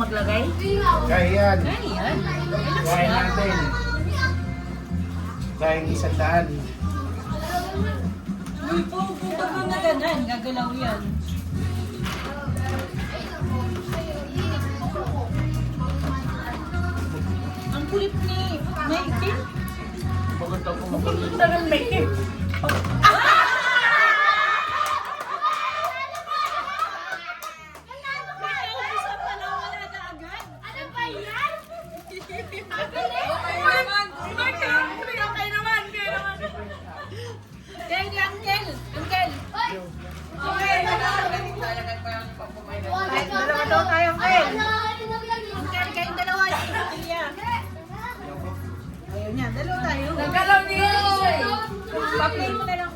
maglagay? Kaya yan. Ay, yan. Relax Kaya lang. natin. Kaya 100. Uy, po, na ganan. Gagalaw yan. Ang kulit ni Mikey. Bakit ako Ang makulit? kulit na ng Mikey. Dalawa daw tayo, Kel. Kayong dalawa. Ayaw niya, dalawa tayo. Nagalaw niya. Pa-play mo na lang.